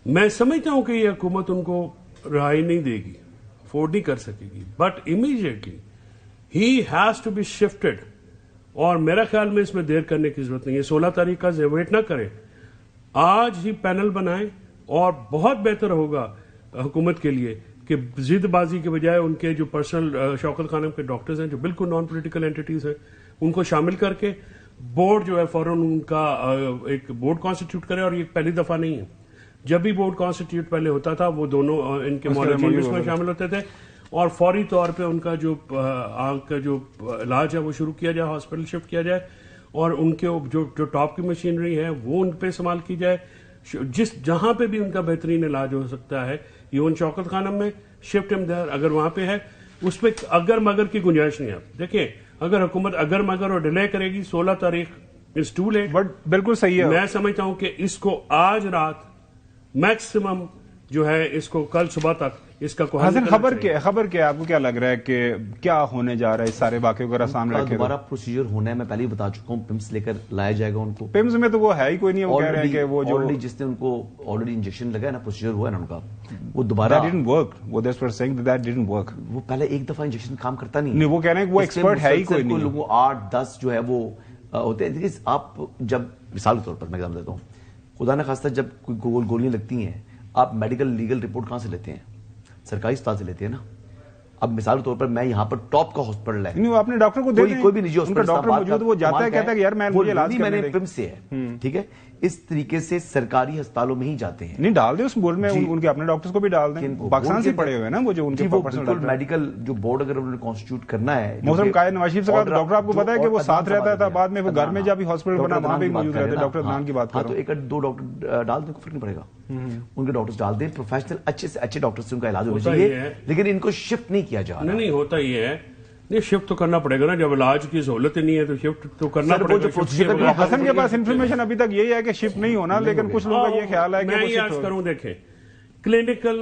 میں سمجھتا ہوں کہ یہ حکومت ان کو رہائی نہیں دے گی, افورڈ نہیں کر سکے گی, but immediately he has to be shifted. اور میرا خیال میں اس میں دیر کرنے کی ضرورت نہیں ہے. 16 تاریخ کا ویٹ نہ کریں, آج ہی پینل بنائیں اور بہت بہتر ہوگا حکومت کے لیے کہ ضد بازی کے بجائے ان کے جو پرسنل شوکت خانم کے ڈاکٹرز ہیں جو بالکل نان پولیٹیکل اینٹیز ہیں ان کو شامل کر کے بورڈ جو ہے فوراً ان کا ایک بورڈ کانسٹیٹیوٹ کرے. اور یہ پہلی دفعہ نہیں ہے, جب بھی بورڈ کانسٹیٹیوٹ پہلے ہوتا تھا وہ دونوں ان کے مولوی اس میں شامل ہوتے تھے اور فوری طور پہ ان کا جو آنکھ کا جو علاج ہے وہ شروع کیا جائے, ہاسپٹل شفٹ کیا جائے اور ان کے جو ٹاپ کی مشینری ہے وہ ان پہ استعمال کی جائے. جہاں پہ بھی ان کا بہترین علاج ہو سکتا ہے, ایون شوکت خانم میں شفٹ دیر اگر وہاں پہ ہے, اس پہ اگر مگر کی گنجائش نہیں ہے. دیکھیں اگر حکومت اگر مگر اور ڈیلے کرے گی 16 تاریخ از ٹو لیٹ. بٹ بالکل صحیح ہے, میں سمجھتا ہوں کہ اس کو آج رات میکسیمم جو ہے اس کو کل صبح تک اس کا کوئی حسن خبر کیا آپ کو کیا لگ رہا ہے کہ کیا ہونے جا رہا ہے اس سارے واقعے کو سامنے رکھے؟ دوبارہ پروسیجر ہونا ہے, میں پہلے ہی بتا چکا ہوں, پمس لے کر لایا جائے گا ان کو. پمس میں تو وہ ہے ہی کوئی نہیں, وہ کہہ رہے ہیں کہ وہ جو جس نے ان کو آلریڈی انجیکشن لگا ہے نا, پروسیجر ہوا ہے نا ان کا, وہ دوبارہ وہ پہلے ایک دفعہ انجیکشن کام کرتا نہیں, وہ کہہ رہے ہیں کہ وہ ایکسپرٹ ہے ہی کوئی نہیں. لوگوں 8-10 جو ہے وہ ہوتے ہیں. آپ جب مثال کے طور پر میں ایگزامپل دیتا ہوں, خدا نہ خواستہ جب کوئی گولیاں لگتی ہیں آپ میڈیکل لیگل رپورٹ کہاں سے لیتے ہیں؟ سرکاری اسپتال سے لیتے ہیں نا. اب مثال کے طور پر میں یہاں پر ٹاپ کا ہاسپٹل ہے, وہ اپنے ڈاکٹر کو کوئی بھی نجی ہاسپٹل وہ جاتا ہے کہتا ہے کہ یار میں میں نے پمس سے ہے, ٹھیک ہے, اس طریقے سے سرکاری ہسپتالوں میں ہی جاتے ہیں. نہیں ڈال دیں اس بورڈ میں ان کے اپنے ڈاکٹرز کو بھی ڈال دیں, پاکستان سے پڑے ہوئے ہیں نا وہ جو ان کے میڈیکل جو بورڈ اگر انہوں نے کانسٹیٹیوٹ کرنا ہے. محترم قائد نواز شریف صاحب ڈاکٹر آپ کو پتا ہے کہ وہ ساتھ رہتا تھا, بعد میں وہ گھر میں جب ہاسپٹل بنا وہاں بھی موجود رہتے. ڈاکٹر عدنان کی بات کر رہا ہوں, تو 1-2 ڈاکٹر ڈال دیں, فرق نہیں پڑے گا. ان کے ڈاکٹرز ڈال دیں, پروفیشنل اچھے سے اچھے ڈاکٹر سے ان کا علاج ہونا چاہیے, لیکن ان کو شفٹ نہیں کیا جا رہا. نہیں ہوتا ہی ہے, نہیں شفٹ تو کرنا پڑے گا نا, جب علاج کی سہولت نہیں ہے تو شفٹ تو کرنا پڑے گا. حسن کے پاس انفارمیشن ابھی تک یہی ہے کہ شفٹ نہیں ہونا, لیکن کچھ لوگوں کا یہ خیال ہے کہ میں یہ عرض کروں, دیکھیں کلینکل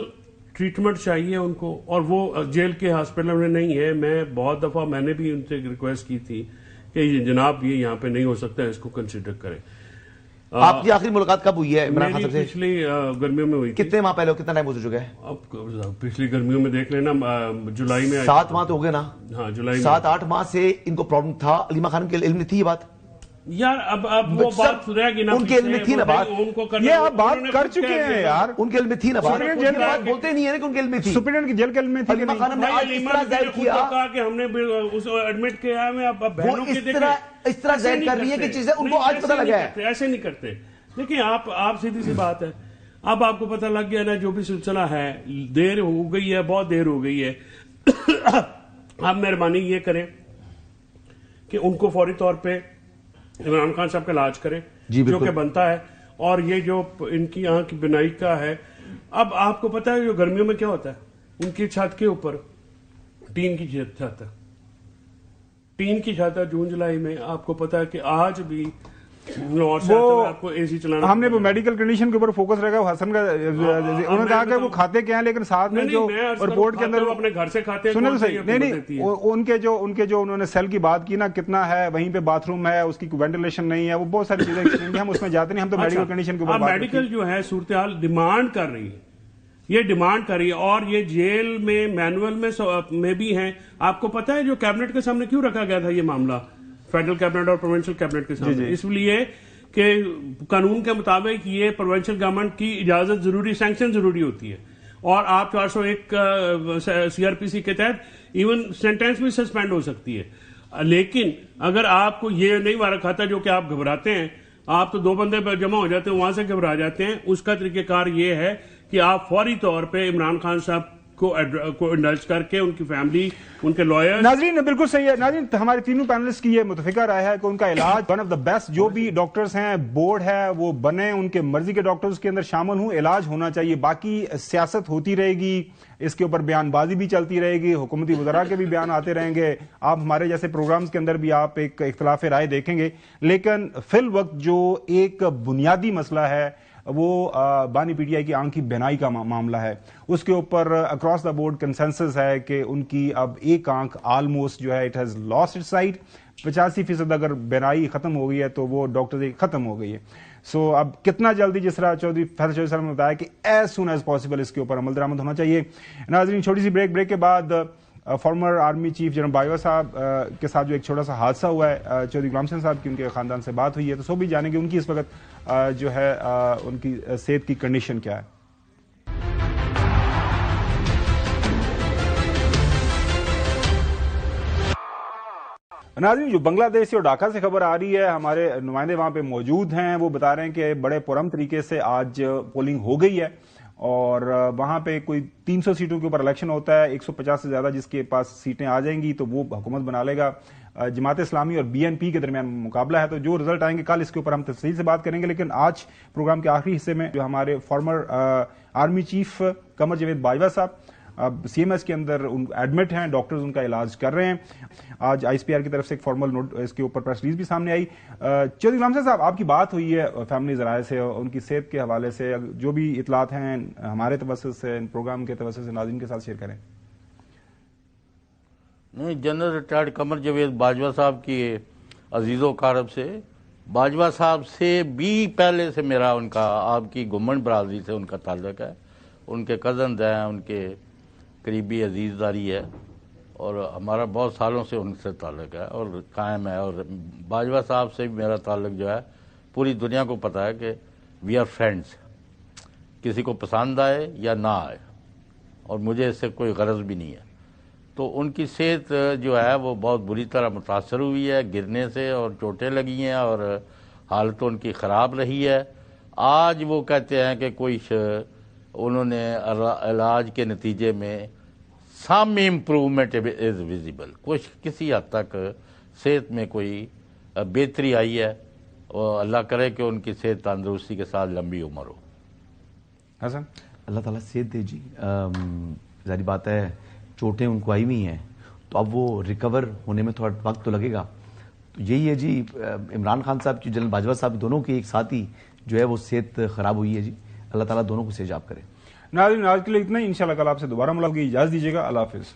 ٹریٹمنٹ چاہیے ان کو, اور وہ جیل کے ہاسپٹل میں نہیں ہے. میں بہت دفعہ میں نے بھی ان سے ریکویسٹ کی تھی کہ جناب یہ یہاں پہ نہیں ہو سکتا, اس کو کنسیڈر کریں. آپ کی آخری ملاقات کب ہوئی ہے عمران خان صاحب سے؟ پچھلی گرمیوں میں ہوئی. کتنے ماہ پہلے, کتنا ٹائم ہو چکا ہے؟ اب پچھلی گرمیوں میں دیکھ لینا, جولائی میں 7 ماہ تو ہو گئے نا. ہاں جولائی 7-8 ماہ سے ان کو پرابلم تھا. علیمہ خانم کے علم میں تھی یہ بات یار, اب وہ بات رہ گی نا, ان کے علم میں تھی نا بات, یہ آپ بات کر چکے ہیں یار, ان کے علم میں تھی نا بات, بولتے نہیں ہے نا کہ ان کے علم میں تھی. سپرنٹینڈنٹ کی جیل کے علم میں تھی. علیمہ خانم نے آج اس طرح ظاہر کیا کہ ہم نے اس ایڈمٹ کیا ہے, اب وہ اس طرح ظاہر کر رہی ہے کہ چیزیں ان کو آج پتہ لگا ہے. ایسے نہیں کرتے. دیکھیں آپ سیدھی سی بات ہے, اب آپ کو پتہ لگ گیا نا جو بھی سلسلہ ہے, دیر ہو گئی ہے, بہت دیر ہو گئی ہے. آپ مہربانی یہ کریں کہ ان کو فوری طور پہ عمران خان صاحب کا علاج کریں جو کہ بنتا ہے, اور یہ جو ان کی یہاں کی بنائی کا ہے, اب آپ کو پتا ہے جو گرمیوں میں کیا ہوتا ہے, ان کی چھت کے اوپر ٹین کی چھت ہے, ٹین کی چھت ہے. جون جولائی میں آپ کو پتا ہے کہ آج بھی ہم نے وہ میڈیکل کنڈیشن کے اوپر فوکس رکھا. حسن کا انہوں نے کہا کہ وہ کھاتے کیا ہیں, لیکن ساتھ میں جو رپورٹ کے اندر اپنے گھر سے کھاتے سنیں تو صحیح, نہیں ان کے جو انہوں نے سیل کی بات کی نا, کتنا ہے وہیں پہ باتھ روم ہے, اس کی وینٹیلیشن نہیں ہے, وہ بہت ساری چیزیں ہم اس میں جاتے نہیں, ہم تو میڈیکل کنڈیشن کے اوپر. میڈیکل جو ہے صورتحال ڈیمانڈ کر رہی ہے, یہ ڈیمانڈ کر رہی ہے, اور یہ جیل میں مینول میں بھی ہیں. آپ کو پتا ہے جو کیبنٹ کے سامنے کیوں رکھا گیا تھا یہ معاملہ, فیڈرل کیبنٹ اور پروونشل کیبنٹ کے سامنے, اس لیے کہ قانون کے مطابق یہ پروونشل گورنمنٹ کی اجازت ضروری, سینکشن ضروری ہوتی ہے, اور آپ 401 CRPC کے تحت ایون سینٹینس بھی سسپینڈ ہو سکتی ہے. لیکن اگر آپ کو یہ نہیں وارک آتا جو کہ آپ گھبراتے ہیں, آپ تو 2 بندے جمع ہو جاتے ہیں وہاں سے گھبرا جاتے ہیں, اس کا طریقہ کار یہ ہے کہ آپ فوری طور پہ عمران خان صاحب کو انڈلج کر کے ان کی فیملی ان کے لائر. ناظرین بالکل صحیح ہے. ناظرین ہمارے تینوں پینلسٹ کی یہ متفقہ رائے ہے کہ ان کا علاج ون آف دا بیسٹ, جو بھی ڈاکٹرز ہیں بورڈ ہے وہ بنے, ان کے مرضی کے ڈاکٹرز کے اندر شامل ہوں, علاج ہونا چاہیے. باقی سیاست ہوتی رہے گی, اس کے اوپر بیان بازی بھی چلتی رہے گی, حکومتی وزراء کے بھی بیان آتے رہیں گے, آپ ہمارے جیسے پروگرامز کے اندر بھی آپ ایک اختلاف رائے دیکھیں گے. لیکن فی الوقت جو ایک بنیادی مسئلہ ہے وہ بانی پی ٹی آئی کی آنکھ کی بینائی کا معاملہ ہے. اس کے اوپر اکراس دا بورڈ کنسنسس ہے کہ ان کی اب ایک آنکھ آلموسٹ جو ہے it has lost it sight. 85% اگر بینائی ختم ہو گئی ہے تو وہ ڈاکٹر ختم ہو گئی ہے. سو اب کتنا جلدی, جس طرح چودھری فیصل چودھری صاحب نے بتایا کہ ایز سون ایز پاسبل اس کے اوپر عمل درآمد ہونا چاہیے. ناظرین چھوٹی سی بریک کے بعد former army chief general Bajwa صاحب کے ساتھ جو ایک چھوٹا سا حادثہ ہوا ہے, چودھری غلام حسین صاحب کی ان کے خاندان سے بات ہوئی ہے, تو سو بھی جانیں گے ان کی اس وقت جو ہے ان کی صحت کی کنڈیشن کیا ہے. ناظرین جو بنگلہ دیش سے اور ڈھاکہ سے خبر آ رہی ہے, ہمارے نمائندے وہاں پہ موجود ہیں, وہ بتا رہے ہیں کہ بڑے پرامن طریقے سے آج پولنگ ہو گئی ہے اور وہاں پہ کوئی 300 سیٹوں کے اوپر الیکشن ہوتا ہے. 150 سے زیادہ جس کے پاس سیٹیں آ جائیں گی تو وہ حکومت بنا لے گا. جماعت اسلامی اور بی این پی کے درمیان مقابلہ ہے, تو جو رزلٹ آئیں گے کل اس کے اوپر ہم تفصیل سے بات کریں گے. لیکن آج پروگرام کے آخری حصے میں جو ہمارے former army chief Qamar Javed Bajwa صاحب سی ایم ایس کے اندر ایڈمٹ ہیں, ڈاکٹرز ان کا علاج کر رہے ہیں. آج آئی ایس پی آر کی طرف سے ایک فارمل نوٹ اس کے اوپر پریس ریلیز بھی سامنے آئی. چودھری غلام حسین صاحب, آپ کی بات ہوئی ہے فیملی ذرائع سے, ان کی صحت کے حوالے سے جو بھی اطلاعات ہیں ہمارے توسط سے, پروگرام کے توسط سے ناظرین کے ساتھ شیئر کریں. نہیں, جنرل ریٹائرڈ قمر جاوید باجوہ صاحب کی عزیز و اقارب سے, باجوہ صاحب سے بھی پہلے سے میرا ان کا آپ کی گمن برادری سے ان کا تعلق ہے. ان کے کزنز ہیں, ان کے قریبی عزیز داری ہے اور ہمارا بہت سالوں سے ان سے تعلق ہے اور قائم ہے. اور باجوہ صاحب سے بھی میرا تعلق جو ہے پوری دنیا کو پتہ ہے کہ وی آر فرینڈز, کسی کو پسند آئے یا نہ آئے, اور مجھے اس سے کوئی غرض بھی نہیں ہے. تو ان کی صحت جو ہے وہ بہت بری طرح متاثر ہوئی ہے گرنے سے, اور چوٹیں لگی ہیں اور حالت ان کی خراب رہی ہے. آج وہ کہتے ہیں کہ کوئی انہوں نے علاج کے نتیجے میں سم امپروومنٹ از ویزیبل, کچھ کسی حد تک صحت میں کوئی بہتری آئی ہے, اور اللہ کرے کہ ان کی صحت تندرستی کے ساتھ لمبی عمر ہو. حسن, اللہ تعالیٰ صحت دے جی. ظاہری بات ہے چوٹیں ان کو آئی ہوئی ہیں, تو اب وہ ریکور ہونے میں تھوڑا وقت تو لگے گا. تو یہی ہے جی, عمران خان صاحب کی, جنرل باجوہ صاحب, دونوں کی ایک ساتھ ہی جو ہے وہ صحت خراب ہوئی ہے جی. اللہ تعالیٰ دونوں کو صحت یاب کرے. ناظرین آج کے لیے اتنا ہی, انشاءاللہ کل آپ سے دوبارہ ملاقات کی اجازت دیجیے گا. اللہ حافظ.